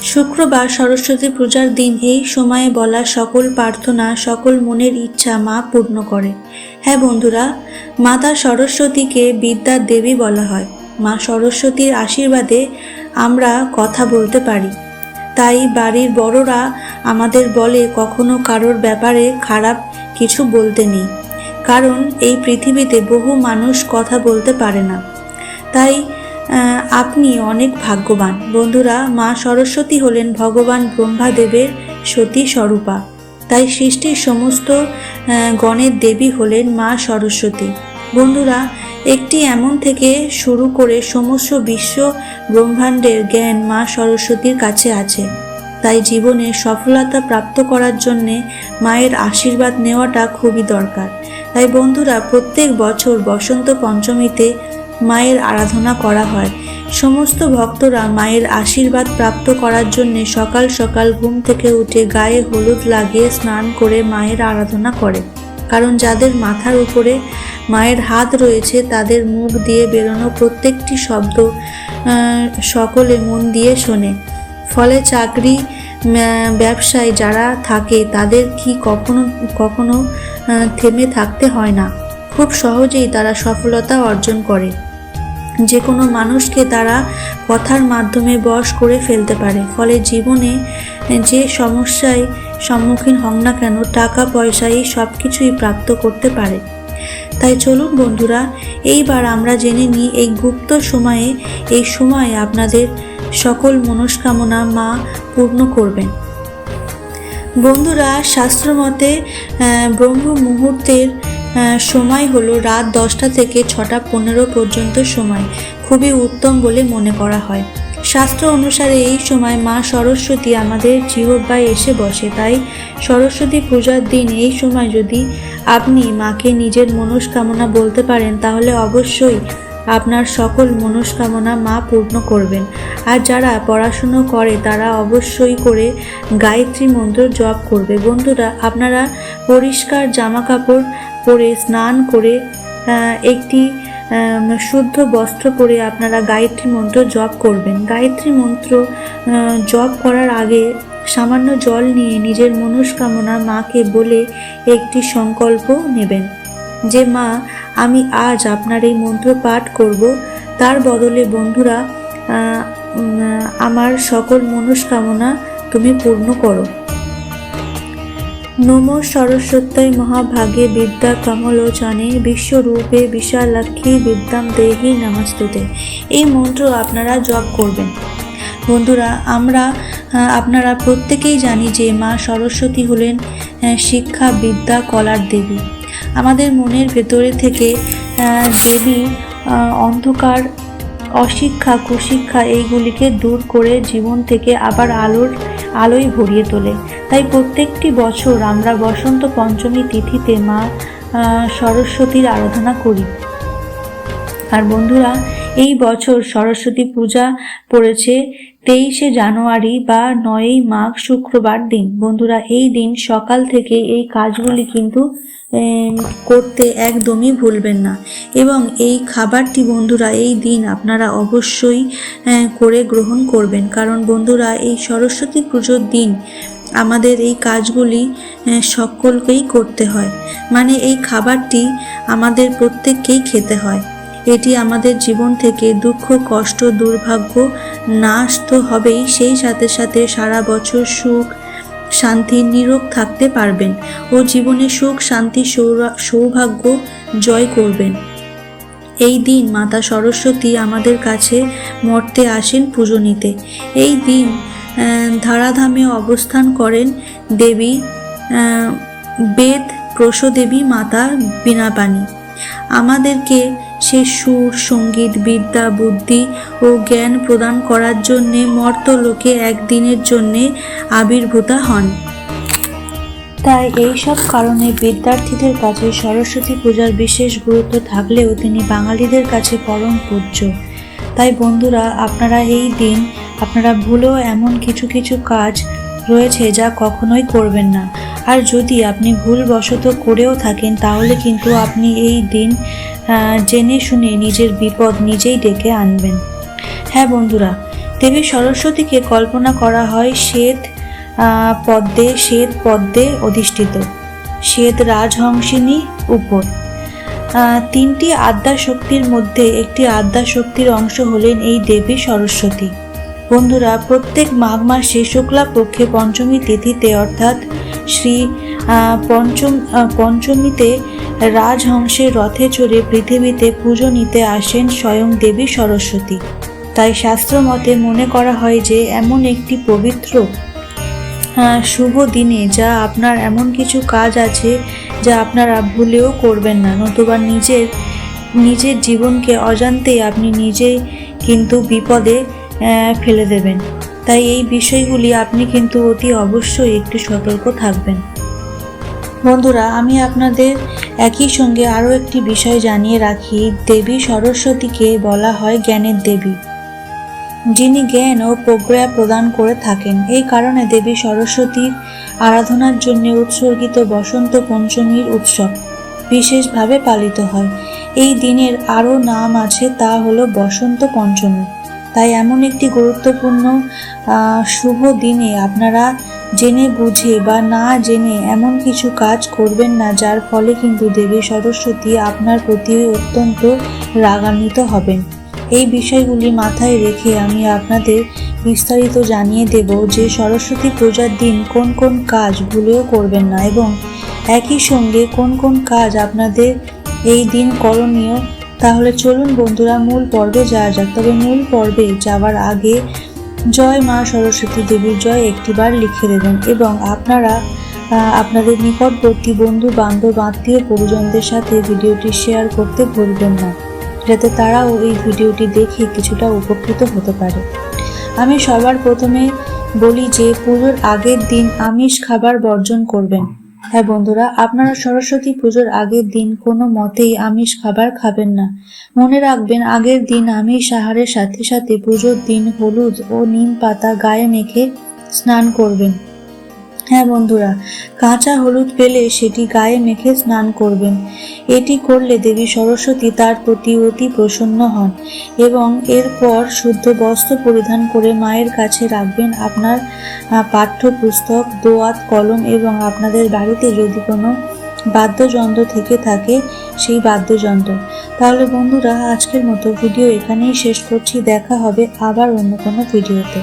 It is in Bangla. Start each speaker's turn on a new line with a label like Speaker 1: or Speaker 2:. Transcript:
Speaker 1: শুক্রবার সরস্বতী পূজার দিন এই সময়ে বলা সকল প্রার্থনা, সকল মনের ইচ্ছা মা পূর্ণ করে। হ্যাঁ বন্ধুরা, মাতা সরস্বতীকে বিদ্যার দেবী বলা হয়। মা সরস্বতীর আশীর্বাদে আমরা কথা বলতে পারি। তাই বাড়ির বড়রা আমাদের বলে কখনো কারোর ব্যাপারে খারাপ কিছু বলতে নেই, কারণ এই পৃথিবীতে বহু মানুষ কথা বলতে পারে না। তাই আপনি অনেক ভাগ্যবান। বন্ধুরা, মা সরস্বতী হলেন ভগবান ব্রহ্মাদেবের সতী স্বরূপা। তাই সৃষ্টির সমস্ত গণের দেবী হলেন মা সরস্বতী। বন্ধুরা, একটি এমন থেকে শুরু করে সমস্ত বিশ্ব ব্রহ্মাণ্ডের জ্ঞান মা সরস্বতীর কাছে আছে। তাই জীবনে সফলতা প্রাপ্ত করার জন্যে মায়ের আশীর্বাদ নেওয়াটা খুবই দরকার। তাই বন্ধুরা, প্রত্যেক বছর বসন্ত পঞ্চমীতে মায়ের আরাধনা করা হয়। সমস্ত ভক্তরা মায়ের আশীর্বাদ প্রাপ্ত করার জন্য সকাল সকাল ঘুম থেকে উঠে গায়ে হলুদ লাগিয়ে স্নান করে মায়ের আরাধনা করে। কারণ যাদের মাথার উপরে মায়ের হাত রয়েছে তাদের মুখ দিয়ে বেরোনো প্রত্যেকটি শব্দ সকলে মন দিয়ে শোনে। ফলে চাকরি ব্যবসায় যারা থাকে তাদের কি কখনো থেমে থাকতে হয় না। খুব সহজেই তারা সফলতা অর্জন করে। যে কোনো মানুষকে তারা কথার মাধ্যমে বশ করে ফেলতে পারে। ফলে জীবনে যে সমস্যায় সম্মুখীন হন না কেন, টাকা পয়সাই সব কিছুই প্রাপ্ত করতে পারে। তাই চলুন বন্ধুরা, এইবার আমরা জেনে নিই এই গুপ্ত সময়ে, এই সময়ে আপনাদের সকল মনস্কামনা মা পূর্ণ করবেন। বন্ধুরা, শাস্ত্রমতে ব্রহ্ম মুহূর্তের সময় হলো রাত 10টা থেকে 6:15 পর্যন্ত সময় খুবই উত্তম বলে মনে করা হয়। শাস্ত্র অনুসারে এই সময় মা সরস্বতী আমাদের জিহ্বায় এসে বসে। তাই সরস্বতী পূজার দিন এই সময় যদি আপনি মাকে নিজের মনস্কামনা বলতে পারেন তাহলে অবশ্যই আপনার সকল মনস্কামনা মা পূর্ণ করবেন। আর যারা পড়াশুনো করে তারা অবশ্যই করে গায়ত্রী মন্ত্র জপ করবে। বন্ধুরা, আপনারা পরিষ্কার জামা কাপড় পরে স্নান করে একটি শুদ্ধ বস্ত্র পরে আপনারা গায়ত্রী মন্ত্র জপ করবেন। গায়ত্রী মন্ত্র জপ করার আগে সামান্য জল নিয়ে নিজের মনস্কামনা মাকে বলে একটি সংকল্প নেবেন যে মা, আমি আজ আপনার এই মন্ত্র পাঠ করব, তার বদলে বন্ধুরা আমার সকল মনস্কামনা তুমি পূর্ণ করো। নমো সরস্বত্যৈ মহাভাগে বিদ্যা কমলোচনে বিশ্বরূপে বিশালাক্ষী বিদ্যাম দেহি নমস্তুতে। এই মন্ত্র আপনারা জপ করবেন। বন্ধুরা, আপনারা প্রত্যেকেই জানি যে মা সরস্বতী হলেন শিক্ষা, বিদ্যা, কলার দেবী। আমাদের মনের ভেতরে থেকে দেবী অন্ধকার, অশিক্ষা, কুশিক্ষা এইগুলিকে দূর করে জীবন থেকে আবার আলোয় ভরিয়ে তোলে। তাই প্রত্যেকটি বছর আমরা বসন্ত পঞ্চমী তিথিতে মা সরস্বতীর আরাধনা করি। আর বন্ধুরা, এই বছর সরস্বতী পূজা পড়েছে 23শে জানুয়ারি বা 9ই মাঘ শুক্রবার দিন। বন্ধুরা, এই দিন সকাল থেকে এই কাজগুলি কিন্তু করতে একদমই ভুলবেন না। এবং এই খাবারটি বন্ধুরা এই দিন আপনারা অবশ্যই করে গ্রহণ করবেন। কারণ বন্ধুরা, এই সরস্বতী পুজোর দিন আমাদের এই কাজগুলি সকলকেই করতে হয়। মানে এই খাবারটি আমাদের প্রত্যেককেই খেতে হয়। এটি আমাদের জীবন থেকে দুঃখ, কষ্ট, দুর্ভাগ্য নাশ তো হবেই, সেই সাথে সাথে সারা বছর সুখ, শান্তি, নিরোগ থাকতে পারবেন ও জীবনে সুখ, শান্তি, সৌভাগ্য জয় করবেন। এই দিন মাতা সরস্বতী আমাদের কাছে মর্তে আসেন পুজো নিতে। এই দিন ধরাধামে অবস্থান করেন দেবী বেদ প্রসদেবী মাতা বীণাপাণি। আমাদেরকে সে সুর, সঙ্গীত, বিদ্যা, বুদ্ধি ও জ্ঞান প্রদান করার জন্যে মর্তলোকে একদিনের জন্যে আবির্ভূতা হন। তাই এইসব কারণে বিদ্যার্থীদের কাছে সরস্বতী পূজার বিশেষ গুরুত্ব থাকলেও তিনি বাঙালিদের কাছে পরম পূজ্য। তাই বন্ধুরা, আপনারা এই দিন আপনারা ভুলেও এমন কিছু কাজ রয়েছে যা কখনোই করবেন না। আর যদি আপনি ভুলবশত করেও থাকেন তাহলে কিন্তু আপনি এই দিন জেনে শুনে নিজের বিপদ নিজেই ডেকে আনবেন। হ্যাঁ বন্ধুরা, দেবী সরস্বতীকে কল্পনা করা হয় শ্বেত পদ্মে অধিষ্ঠিত, শ্বেত রাজহংসিনী উপর। তিনটি আদ্যা শক্তির মধ্যে একটি আদ্যা শক্তির অংশ হলেন এই দেবী সরস্বতী। বন্ধুরা, প্রত্যেক মাঘ মাসে শুক্লা পক্ষে পঞ্চমী তিথিতে অর্থাৎ শ্রী পঞ্চমীতে রাজহংসের রথে চড়ে পৃথিবীতে পুজো নিতে আসেন স্বয়ং দেবী সরস্বতী। তাই শাস্ত্র মতে মনে করা হয় যে এমন একটি পবিত্র শুভ দিনে যা আপনার এমন কিছু কাজ আছে যা আপনারা ভুলেও করবেন না, নতুবা নিজের জীবনকে অজান্তেই আপনি নিজেই কিন্তু বিপদে ফেলে দেবেন। তাই এই বিষয়গুলি আপনি কিন্তু অতি অবশ্যই একটু সতর্ক থাকবেন। বন্ধুরা, আমি আপনাদের একই সঙ্গে আরও একটি বিষয় জানিয়ে রাখি, দেবী সরস্বতীকে বলা হয় জ্ঞানের দেবী, যিনি জ্ঞান ও প্রজ্ঞা প্রদান করে থাকেন। এই কারণে দেবী সরস্বতীর আরাধনার জন্য উৎসর্গিত বসন্ত পঞ্চমীর উৎসব বিশেষভাবে পালিত হয়। এই দিনের আরও নাম আছে, তা হলো বসন্ত পঞ্চমী। তাই এমন একটি গুরুত্বপূর্ণ শুভ দিনে আপনারা জেনে বুঝে বা না জেনে এমন কিছু কাজ করবেন না যার ফলে কিন্তু দেবী সরস্বতী আপনার প্রতি অত্যন্ত রাগান্বিত হবেন। এই বিষয়গুলি মাথায় রেখে আমি আপনাদের বিস্তারিত জানিয়ে দেব যে সরস্বতী পূজার দিন কোন কোন কাজ ভুলেও করবেন না এবং একই সঙ্গে কোন কোন কাজ আপনাদের এই দিন করণীয়। তাহলে চলুন বন্ধুরা মূল পর্বে যাওয়া যাক। তবে মূল পর্বে যাওয়ার আগে জয় মা সরস্বতী দেবীর জয় একটিবার লিখে দেবেন এবং আপনারা আপনাদের নিকটবর্তী বন্ধু বান্ধব আত্মীয় পরিজনদের সাথে ভিডিওটি শেয়ার করতে ভুলবেন না, যাতে তারাও এই ভিডিওটি দেখে কিছুটা উপকৃত হতে পারে। আমি সবার প্রথমে বলি যে পুজোর আগের দিন আমিষ খাবার বর্জন করবেন। হ্যাঁ বন্ধুরা, আপনারা সরস্বতী পুজোর আগের দিন কোনো মতেই আমিষ খাবার খাবেন না। মনে রাখবেন, আগের দিন আমিষ আহারের সাথে সাথে পুজোর দিন হলুদ ও নিম পাতা গায়ে মেখে স্নান করবেন। হ্যাঁ বন্ধুরা, কাঁচা হলুদ পেলে সেটি গায়ে মেখে স্নান করবেন। এটি করলে দেবী সরস্বতী তার প্রতি অতি প্রসন্ন হন এবং এরপর শুদ্ধ বস্ত্র পরিধান করে মায়ের কাছে রাখবেন আপনার পাঠ্যপুস্তক, দোয়াত, কলম এবং আপনাদের বাড়িতে যদি কোনো বাদ্যযন্ত্র থেকে থাকে সেই বাদ্যযন্ত্র। তাহলে বন্ধুরা, আজকের মতো ভিডিও এখানেই শেষ করছি। দেখা হবে আবার অন্য কোনো ভিডিওতে।